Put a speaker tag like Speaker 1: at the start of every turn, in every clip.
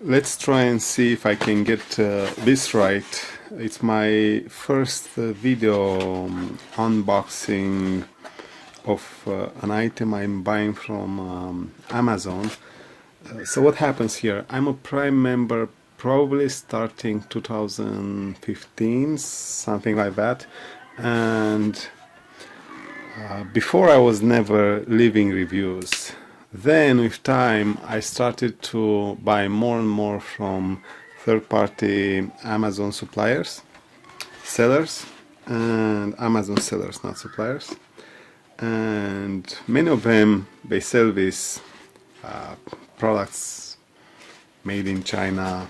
Speaker 1: Let's try and see if I can get this right. It's my first video unboxing of an item I'm buying from Amazon. So what happens here? I'm a Prime member probably starting 2015, something like that. And before I was never leaving reviews. Then with time I started to buy more and more from third-party Amazon suppliers, sellers, and Amazon sellers, not suppliers. And many of them, they sell these products made in China.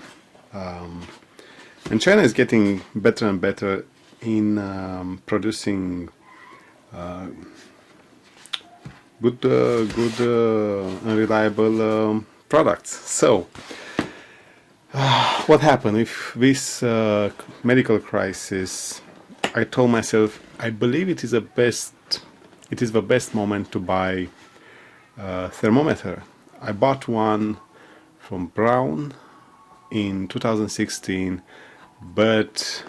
Speaker 1: And China is getting better and better in producing good and reliable products. So what happened with this medical crisis? I told myself I believe it is the best moment to buy a thermometer. I bought one from Braun in 2016, but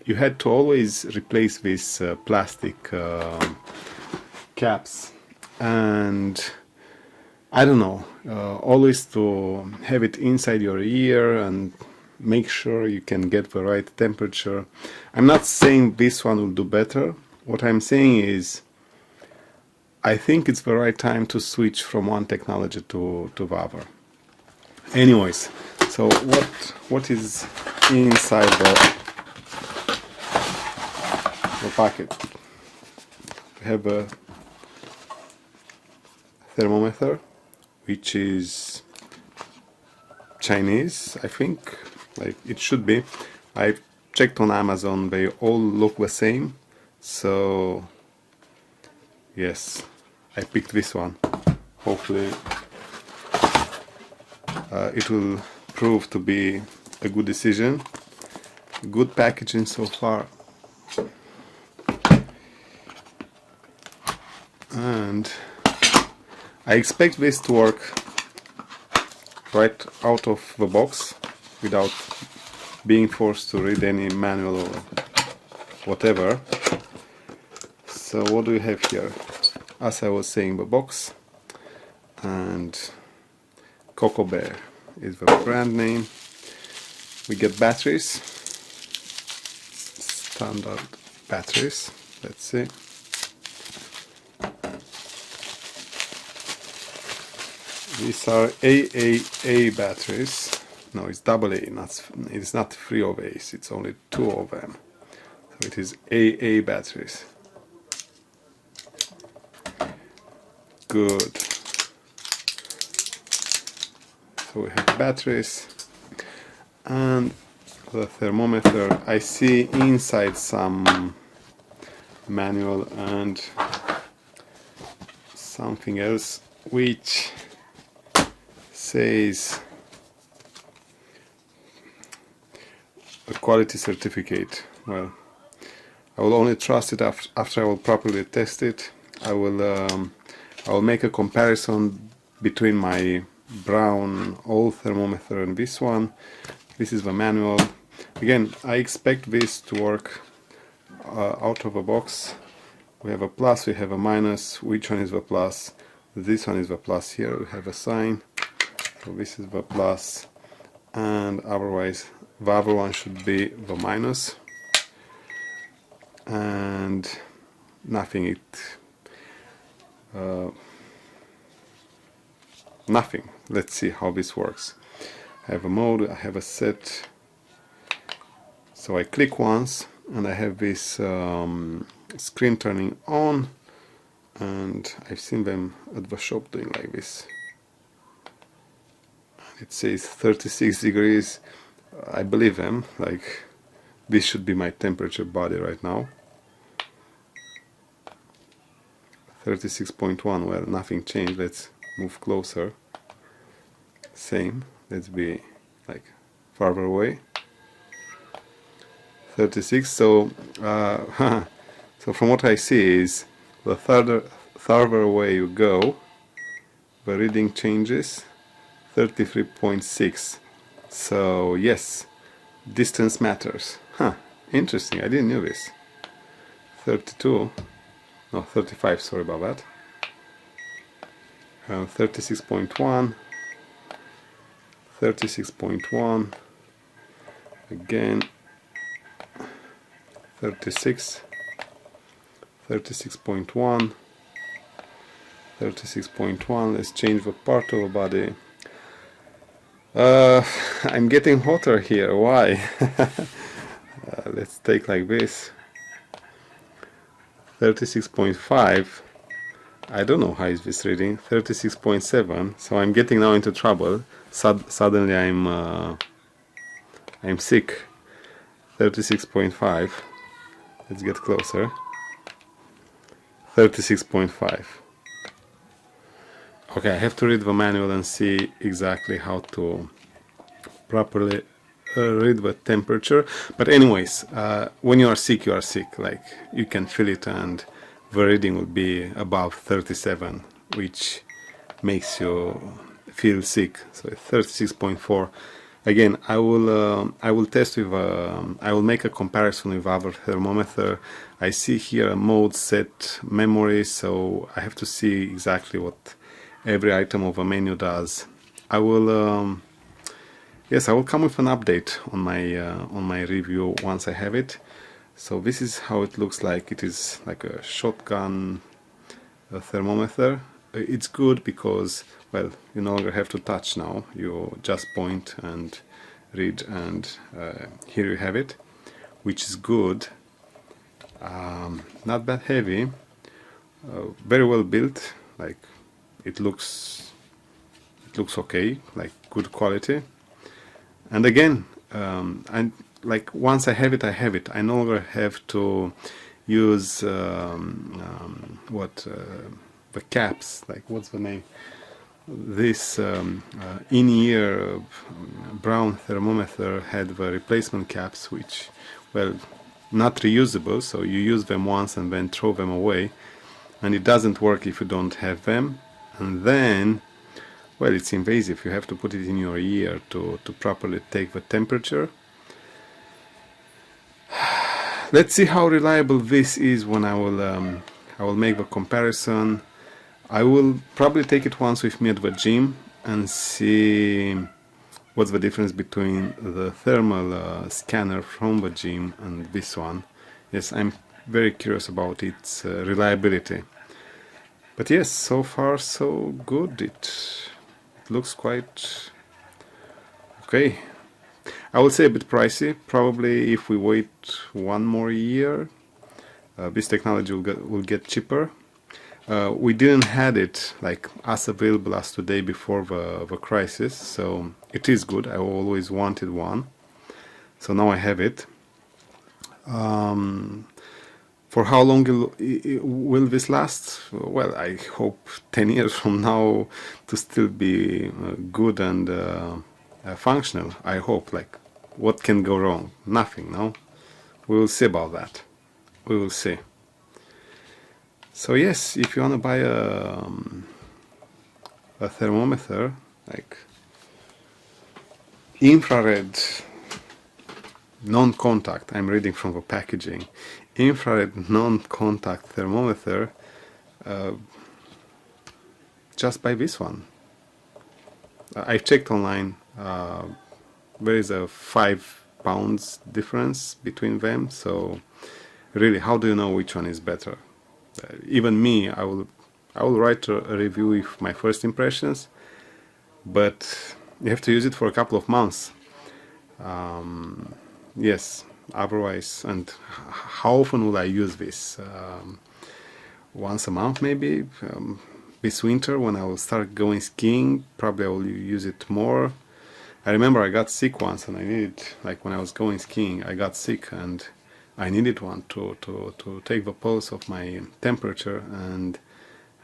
Speaker 1: you had to always replace these plastic caps, and I don't know, always to have it inside your ear and make sure you can get the right temperature. I'm not saying this one will do better. What I'm saying is I think it's the right time to switch from one technology to the other. Anyways, so what is inside the packet? We have a thermometer, which is Chinese, I think, like it should be. I checked on Amazon, they all look the same, so yes, I picked this one. Hopefully it will prove to be a good decision. Good packaging so far. And I expect this to work right out of the box without being forced to read any manual or whatever. So what do we have here? As I was saying, the box, and Cocobear is the brand name. We get batteries, standard batteries. Let's see. These are AAA batteries. No, it's double A. It's not 3 of A's. It's only 2 of them. So it is AA batteries. Good. So we have batteries and the thermometer. I see inside some manual and something else which says a quality certificate. Well, I will only trust it after I will properly test it. I will make a comparison between my Braun old thermometer and this one. This is the manual. Again, I expect this to work out of the box. We have a plus, we have a minus. Which one is the plus? This one is the plus here. We have a sign. So this is the plus, and otherwise the other one should be the minus. And nothing. Nothing. Let's see how this works. I have a mode, I have a set. So I click once and I have this screen turning on, and I've seen them at the shop doing like this. It says 36 degrees. I believe them, like this should be my temperature body right now. 36.1, well, nothing changed. Let's move closer. Same, let's be like farther away. 36, so so from what I see is the farther away you go, the reading changes. 33.6. So yes, distance matters. Huh, interesting, I didn't know this. 32, no 35, sorry about that. 36.1, 36.1, again 36, 36.1, 36.1. Let's change the part of the body. I'm getting hotter here, why? Let's take like this. 36.5. I don't know how is this reading. 36.7. So I'm getting now into trouble. Suddenly I'm sick. 36.5. Let's get closer. 36.5. Okay, I have to read the manual and see exactly how to properly read the temperature. But anyways, when you are sick, you are sick. Like, you can feel it, and the reading will be above 37, which makes you feel sick. So 36.4. Again, I will test with I will make a comparison with other thermometer. I see here a mode set memory, so I have to see exactly what every item of a menu does. I will yes, I will come with an update on my review once I have it. So this is how it looks like. It is like a shotgun thermometer. It's good because, well, you no longer have to touch now. You just point and read, and here you have it, which is good. Not that heavy, very well built. Like, it looks okay, like good quality. And again, and like once I have it, I have it. I no longer have to use the caps, like what's the name? This in-ear Braun thermometer had the replacement caps, which, well, not reusable, so you use them once and then throw them away, and it doesn't work if you don't have them. And then, well, it's invasive. You have to put it in your ear to properly take the temperature. Let's see how reliable this is when I will make the comparison. I will probably take it once with me at the gym and see what's the difference between the thermal scanner from the gym and this one. Yes, I'm very curious about its reliability. But yes, so far so good. It looks quite okay. I would say a bit pricey. Probably if we wait one more year, this technology will get cheaper. We didn't had it like as available as today before the crisis, so it is good. I always wanted one, so now I have it. For how long will this last? Well, I hope 10 years from now to still be good and functional. I hope. Like, what can go wrong? Nothing, no? We will see about that. We will see. So yes, if you want to buy a thermometer, like infrared non-contact, I'm reading from the packaging, infrared non-contact thermometer, just buy this one. I've checked online, there is a 5 pounds difference between them, so really, how do you know which one is better? Even me, I will write a review with my first impressions, but you have to use it for a couple of months. Yes, otherwise, and how often will I use this? Once a month maybe. This winter when I will start going skiing, probably I will use it more. I remember I got sick once and I needed, like when I was going skiing, I got sick and I needed one to take the pulse of my temperature, and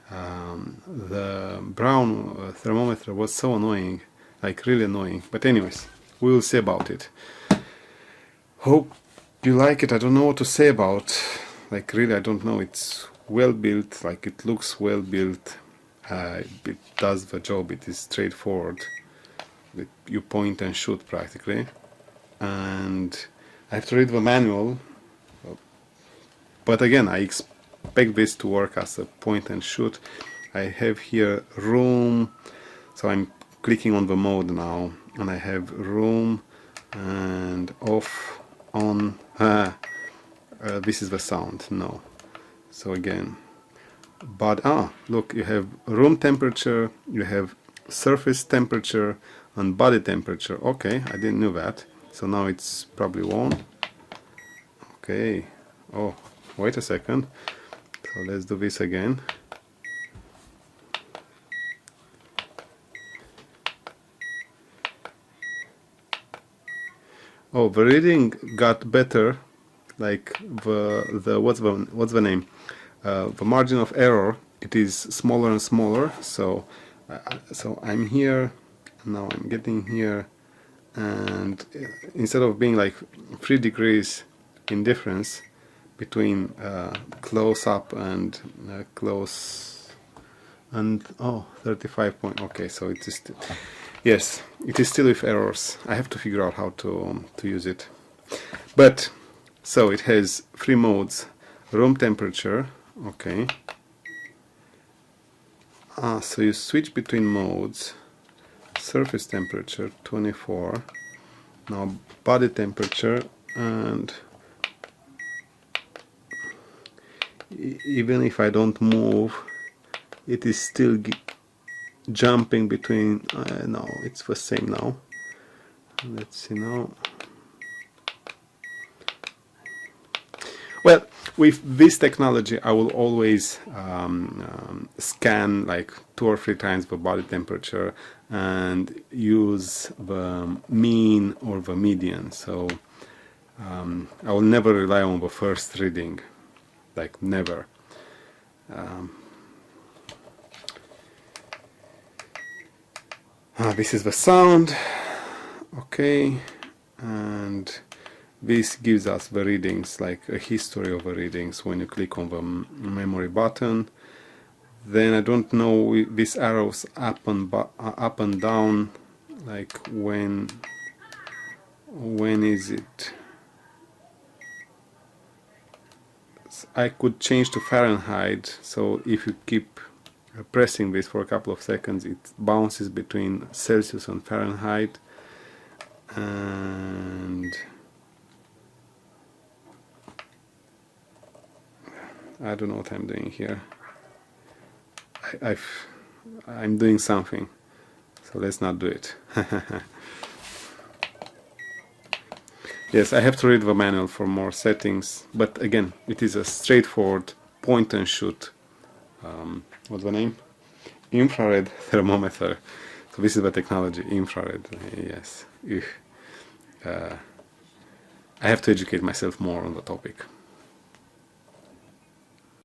Speaker 1: the Braun thermometer was so annoying, like really annoying. But anyways, we will see about it. Hope you like it. I don't know what to say about, like really I don't know. It's well built, like it looks well built. It does the job. It is straightforward. You point and shoot practically, and I have to read the manual, but again I expect this to work as a point and shoot. I have here room, so I'm clicking on the mode now, and I have room and off, on. This is the sound, no. So again, but look, you have room temperature, you have surface temperature and body temperature. Okay, I didn't know that. So now it's probably on. Okay. Oh, wait a second. So let's do this again. Oh, the reading got better. Like the what's the name? The margin of error, it is smaller and smaller. So I'm here now. I'm getting here, and instead of being like 3 degrees in difference between close up and close, and 35 point. Okay, so it is yes, it is still with errors. I have to figure out how to use it, but. So it has 3 modes: room temperature, okay. So you switch between modes. Surface temperature 24. Now body temperature, and even if I don't move, it is still jumping between. No, it's the same now. Let's see now. Well, with this technology, I will always scan like 2 or 3 times the body temperature and use the mean or the median. So I will never rely on the first reading, like never. This is the sound, okay, and this gives us the readings, like a history of the readings when you click on the memory button. Then I don't know these arrows up and down, like when is it? I could change to Fahrenheit, so if you keep pressing this for a couple of seconds, it bounces between Celsius and Fahrenheit. And I don't know what I'm doing here. I'm doing something, so let's not do it. Yes, I have to read the manual for more settings, but again, it is a straightforward point and shoot. What's the name? Infrared thermometer. So this is the technology, infrared. Yes. I have to educate myself more on the topic.